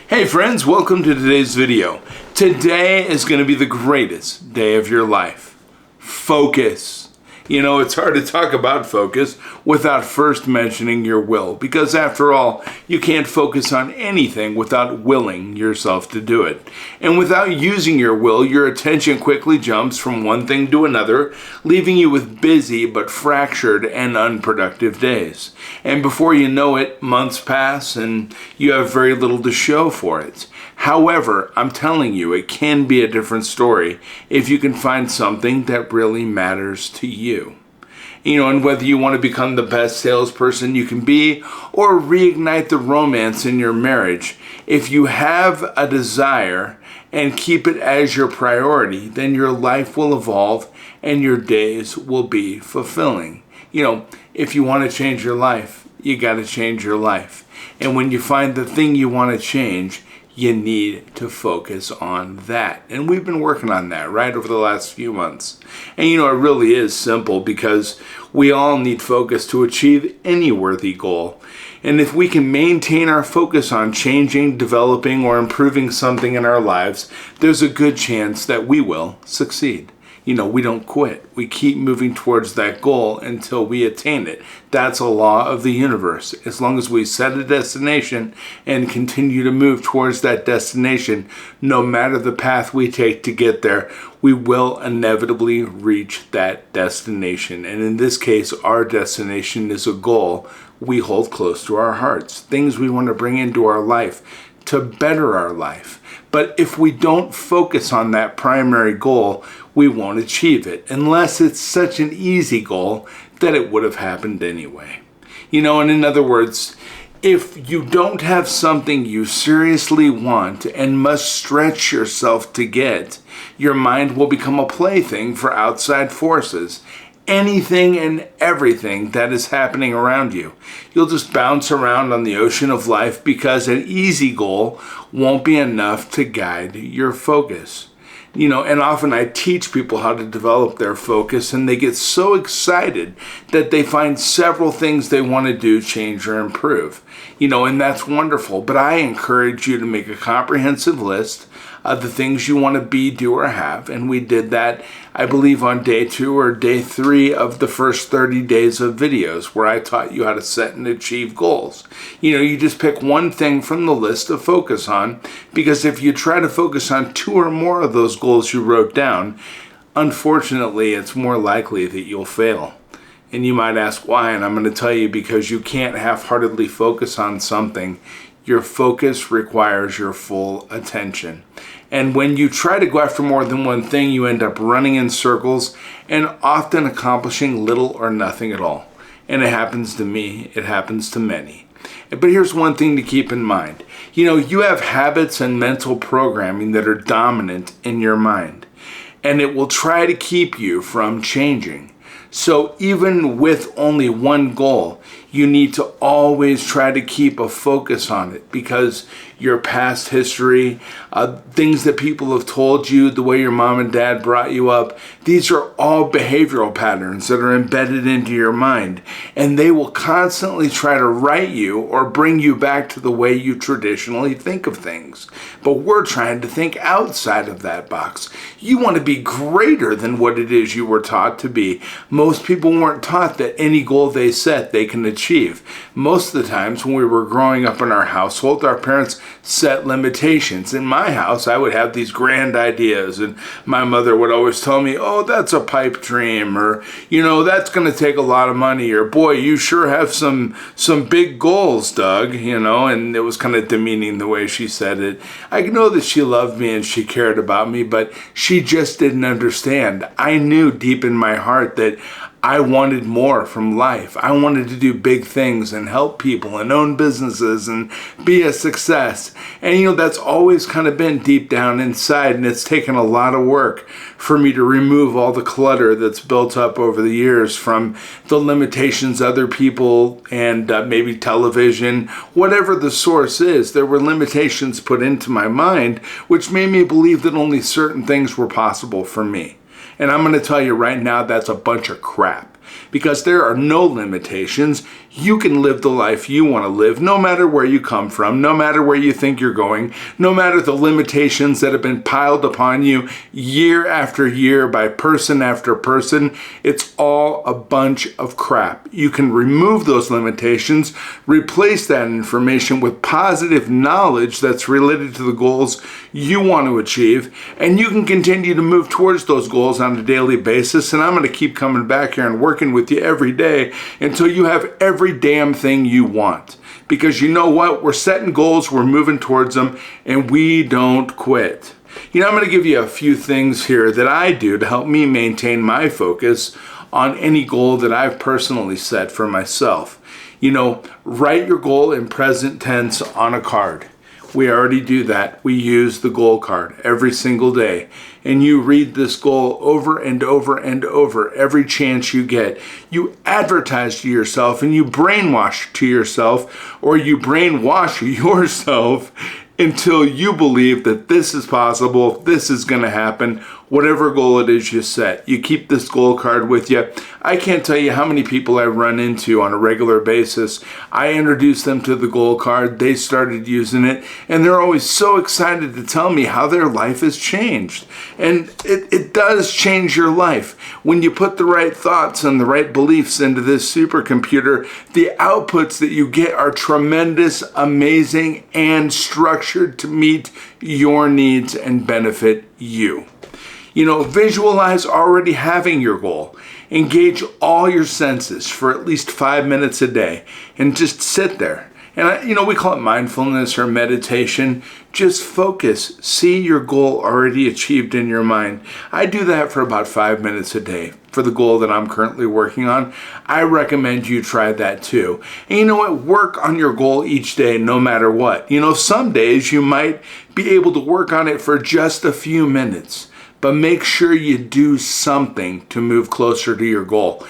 Hey friends, welcome to today's video. Today is going to be the greatest day of your life. Focus. You know, it's hard to talk about focus without first mentioning your will, because after all, you can't focus on anything without willing yourself to do it. And without using your will, your attention quickly jumps from one thing to another, leaving you with busy but fractured and unproductive days. And before you know it, months pass and you have very little to show for it. However, I'm telling you, it can be a different story if you can find something that really matters to you. You know, and whether you want to become the best salesperson you can be or reignite the romance in your marriage, if you have a desire and keep it as your priority, then your life will evolve and your days will be fulfilling. You know, if you want to change your life, you got to change your life. And when you find the thing you want to change, you need to focus on that. And we've been working on that, right, over the last few months. And you know, it really is simple because we all need focus to achieve any worthy goal. And if we can maintain our focus on changing, developing, or improving something in our lives, there's a good chance that we will succeed. You know, we don't quit. We keep moving towards that goal until we attain it. That's a law of the universe. As long as we set a destination and continue to move towards that destination, no matter the path we take to get there, we will inevitably reach that destination. And in this case, our destination is a goal we hold close to our hearts, things we want to bring into our life to better our life. But if we don't focus on that primary goal, we won't achieve it, unless it's such an easy goal that it would have happened anyway. You know, and in other words, if you don't have something you seriously want and must stretch yourself to get, your mind will become a plaything for outside forces. Anything and everything that is happening around you. You'll just bounce around on the ocean of life because an easy goal won't be enough to guide your focus. You know, and often I teach people how to develop their focus, and they get so excited that they find several things they want to do, change, or improve. You know, and that's wonderful, but I encourage you to make a comprehensive list of the things you want to be, do, or have. And we did that, I believe, on day 2 or day 3 of the first 30 days of videos where I taught you how to set and achieve goals. You know, you just pick one thing from the list to focus on, because if you try to focus on 2 or more of those goals you wrote down, unfortunately, it's more likely that you'll fail. And you might ask why, and I'm going to tell you, because you can't half-heartedly focus on something. Your focus requires your full attention. And when you try to go after more than one thing, you end up running in circles and often accomplishing little or nothing at all. And it happens to me. It happens to many. But here's one thing to keep in mind. You know, you have habits and mental programming that are dominant in your mind, and it will try to keep you from changing. So even with only one goal, you need to always try to keep a focus on it, because your past history, things that people have told you, the way your mom and dad brought you up, these are all behavioral patterns that are embedded into your mind, and they will constantly try to write you or bring you back to the way you traditionally think of things. But we're trying to think outside of that box. You want to be greater than what it is you were taught to be. Most people weren't taught that any goal they set they can achieve. Most of the times when we were growing up in our household, our parents set limitations. In my house, I would have these grand ideas, and my mother would always tell me, oh, that's a pipe dream, or, you know, that's going to take a lot of money, or, boy, you sure have some big goals, Doug, you know, and it was kind of demeaning the way she said it. I know that she loved me and she cared about me, but she just didn't understand. I knew deep in my heart that I wanted more from life. I wanted to do big things and help people and own businesses and be a success. And you know, that's always kind of been deep down inside, and it's taken a lot of work for me to remove all the clutter that's built up over the years from the limitations other people and maybe television, whatever the source is. There were limitations put into my mind which made me believe that only certain things were possible for me. And I'm going to tell you right now, that's a bunch of crap. Because there are no limitations. you can live the life you want to live, no matter where you come from, no matter where you think you're going, no matter the limitations that have been piled upon you year after year by person after person. It's all a bunch of crap. You can remove those limitations, replace that information with positive knowledge that's related to the goals you want to achieve, and you can continue to move towards those goals on a daily basis. And I'm going to keep coming back here and working with you every day until you have every damn thing you want. Because you know what? We're setting goals, we're moving towards them, and we don't quit. I'm going to give you a few things here that I do to help me maintain my focus on any goal that I've personally set for myself. Write your goal in present tense on a card. We already do that. We use the goal card every single day. And you read this goal over and over and over every chance you get. You advertise to yourself and you brainwash to yourself, or you brainwash yourself until you believe that this is possible, this is going to happen, whatever goal it is you set. You keep this goal card with you. I can't tell you how many people I run into on a regular basis. I introduced them to the goal card, they started using it, and they're always so excited to tell me how their life has changed. And it does change your life. When you put the right thoughts and the right beliefs into this supercomputer, the outputs that you get are tremendous, amazing, and structured to meet your needs and benefit you. Visualize already having your goal. Engage all your senses for at least 5 minutes a day and just sit there. And we call it mindfulness or meditation. Just focus. See your goal already achieved in your mind. I do that for about 5 minutes a day for the goal that I'm currently working on. I recommend you try that too. And you know what? Work on your goal each day no matter what. Some days you might be able to work on it for just a few minutes. But make sure you do something to move closer to your goal.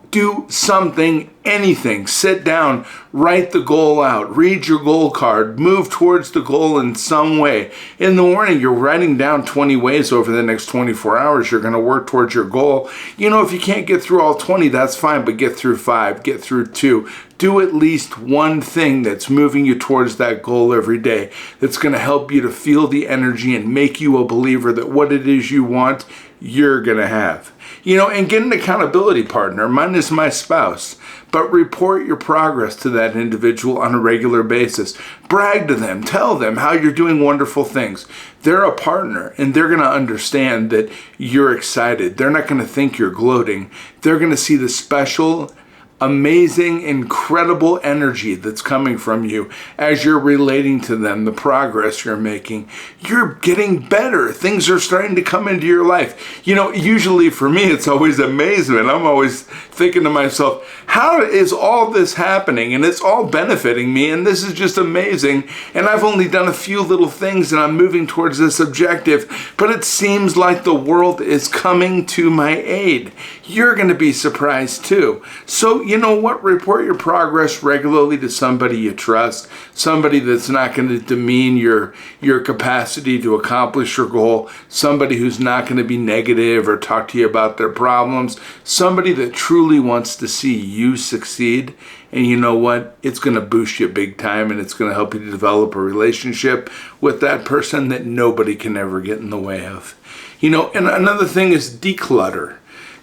Do something, anything. Sit down, write the goal out, read your goal card, move towards the goal in some way. In the morning, you're writing down 20 ways over the next 24 hours you're going to work towards your goal. If you can't get through all 20, that's fine, but get through 5, get through 2. Do at least one thing that's moving you towards that goal every day, that's going to help you to feel the energy and make you a believer that what it is you want, you're going to have. And get an accountability partner. Mine is my spouse. But report your progress to that individual on a regular basis. Brag to them. Tell them how you're doing wonderful things. They're a partner, and they're going to understand that you're excited. They're not going to think you're gloating. They're going to see the special, amazing, incredible energy that's coming from you as you're relating to them the progress you're making. You're getting better. Things are starting to come into your life. Usually for me, it's always amazement. I'm always thinking to myself, how is all this happening? And it's all benefiting me, and this is just amazing. And I've only done a few little things, and I'm moving towards this objective, but it seems like the world is coming to my aid. You're going to be surprised too. So, you know what? Report your progress regularly to somebody you trust, somebody that's not going to demean your capacity to accomplish your goal, somebody who's not going to be negative or talk to you about their problems, somebody that truly wants to see you succeed. And you know what? It's going to boost you big time, and it's going to help you to develop a relationship with that person that nobody can ever get in the way of. And another thing is declutter.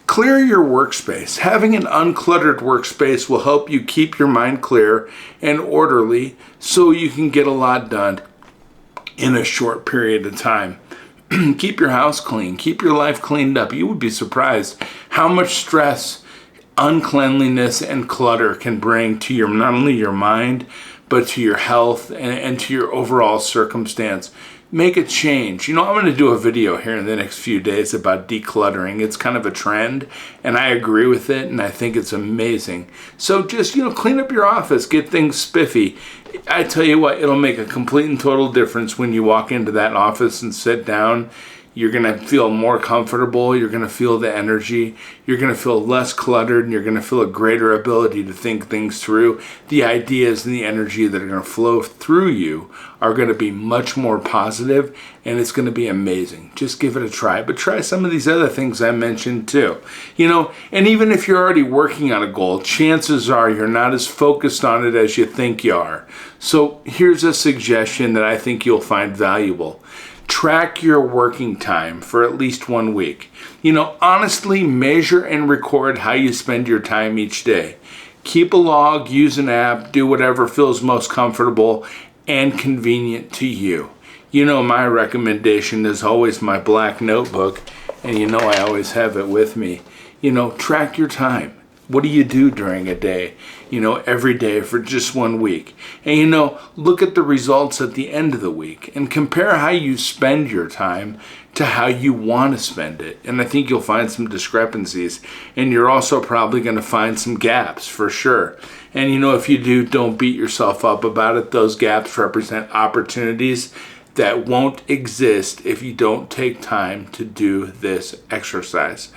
Clear your workspace. Having an uncluttered workspace will help you keep your mind clear and orderly so you can get a lot done in a short period of time. Keep your house clean. Keep your life cleaned up. You would be surprised how much stress, uncleanliness, and clutter can bring to not only your mind, but to your health and to your overall circumstance. Make a change. I'm going to do a video here in the next few days about decluttering. It's kind of a trend, and I agree with it, and I think it's amazing. So just, clean up your office, get things spiffy. I tell you what, it'll make a complete and total difference when you walk into that office and sit down. You're going to feel more comfortable. You're going to feel the energy. You're going to feel less cluttered, and you're going to feel a greater ability to think things through. The ideas and the energy that are going to flow through you are going to be much more positive, and it's going to be amazing. Just give it a try. But try some of these other things I mentioned too. And even if you're already working on a goal, chances are you're not as focused on it as you think you are. So here's a suggestion that I think you'll find valuable. Track your working time for at least 1 week. Honestly, measure and record how you spend your time each day. Keep a log, use an app, do whatever feels most comfortable and convenient to you. My recommendation is always my black notebook, and I always have it with me. Track your time. What do you do during a day? Every day for just 1 week. And look at the results at the end of the week and compare how you spend your time to how you want to spend it. And I think you'll find some discrepancies, and you're also probably going to find some gaps for sure. And if you do, don't beat yourself up about it. Those gaps represent opportunities that won't exist if you don't take time to do this exercise.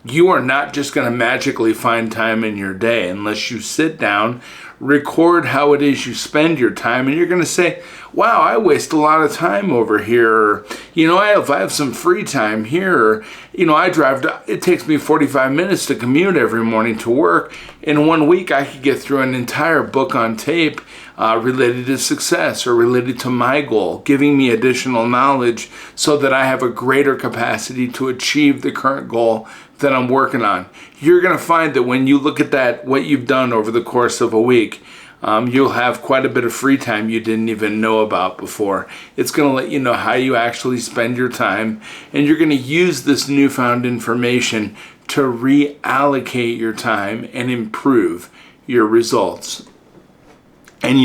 You are not just going to magically find time in your day unless you sit down, record how it is you spend your time, and you're going to say, wow, I waste a lot of time over here. Or, if I have some free time here, or, it takes me 45 minutes to commute every morning to work. In 1 week, I could get through an entire book on tape related to success or related to my goal, giving me additional knowledge so that I have a greater capacity to achieve the current goal that I'm working on. You're going to find that when you look at that, what you've done over the course of a week, you'll have quite a bit of free time you didn't even know about before. It's going to let you know how you actually spend your time, and you're going to use this newfound information to reallocate your time and improve your results. And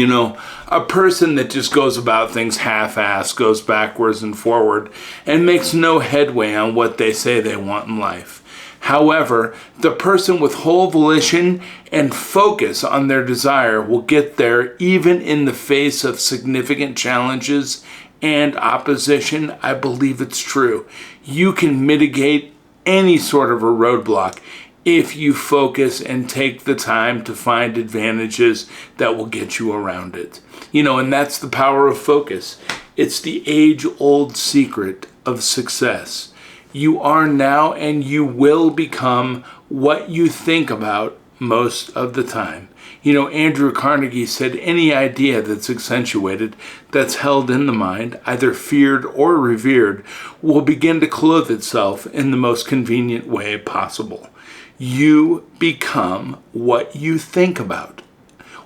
a person that just goes about things half-assed, goes backwards and forward, and makes no headway on what they say they want in life. However, the person with whole volition and focus on their desire will get there even in the face of significant challenges and opposition. I believe it's true. You can mitigate any sort of a roadblock if you focus and take the time to find advantages that will get you around it. And that's the power of focus. It's the age-old secret of success. You are now and you will become what you think about most of the time. Andrew Carnegie said any idea that's accentuated, that's held in the mind, either feared or revered, will begin to clothe itself in the most convenient way possible. You become what you think about.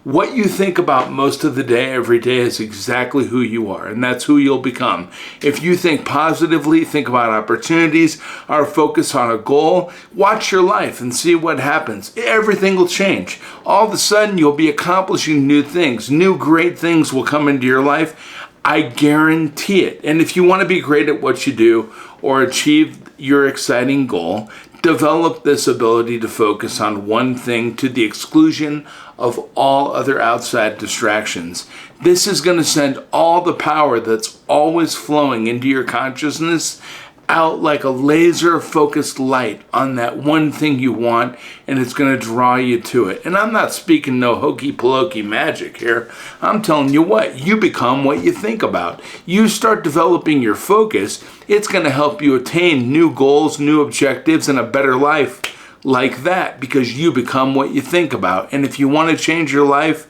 What you think about most of the day, every day, is exactly who you are, and that's who you'll become. If you think positively, think about opportunities, or focus on a goal, watch your life and see what happens. Everything will change. All of a sudden, you'll be accomplishing new things. New great things will come into your life. I guarantee it. And if you want to be great at what you do or achieve your exciting goal, develop this ability to focus on one thing to the exclusion of all other outside distractions. This is going to send all the power that's always flowing into your consciousness out like a laser focused light on that one thing you want, and it's going to draw you to it. And I'm not speaking no hokey pokey magic here. I'm telling you what, you become what you think about. You start developing your focus, it's going to help you attain new goals, new objectives, and a better life like that, because you become what you think about. And if you want to change your life,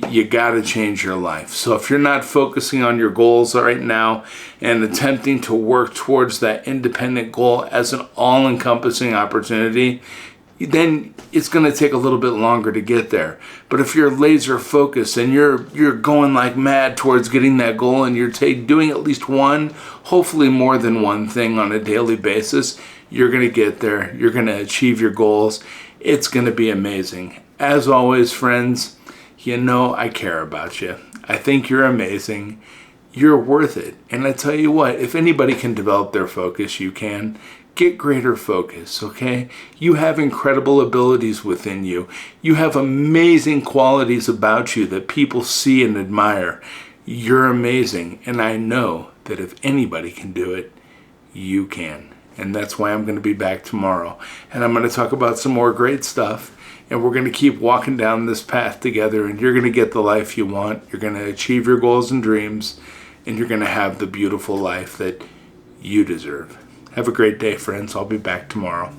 you got to change your life. So if you're not focusing on your goals right now and attempting to work towards that independent goal as an all-encompassing opportunity, then it's going to take a little bit longer to get there. But if you're laser focused and you're going like mad towards getting that goal, and you're doing at least one, hopefully more than one thing on a daily basis, you're going to get there. You're going to achieve your goals. It's going to be amazing. As always, friends, I care about you. I think you're amazing. You're worth it. And I tell you what, if anybody can develop their focus, you can. Get greater focus, okay? You have incredible abilities within you. You have amazing qualities about you that people see and admire. You're amazing. And I know that if anybody can do it, you can. And that's why I'm going to be back tomorrow. And I'm going to talk about some more great stuff. And we're going to keep walking down this path together. And you're going to get the life you want. You're going to achieve your goals and dreams. And you're going to have the beautiful life that you deserve. Have a great day, friends. I'll be back tomorrow.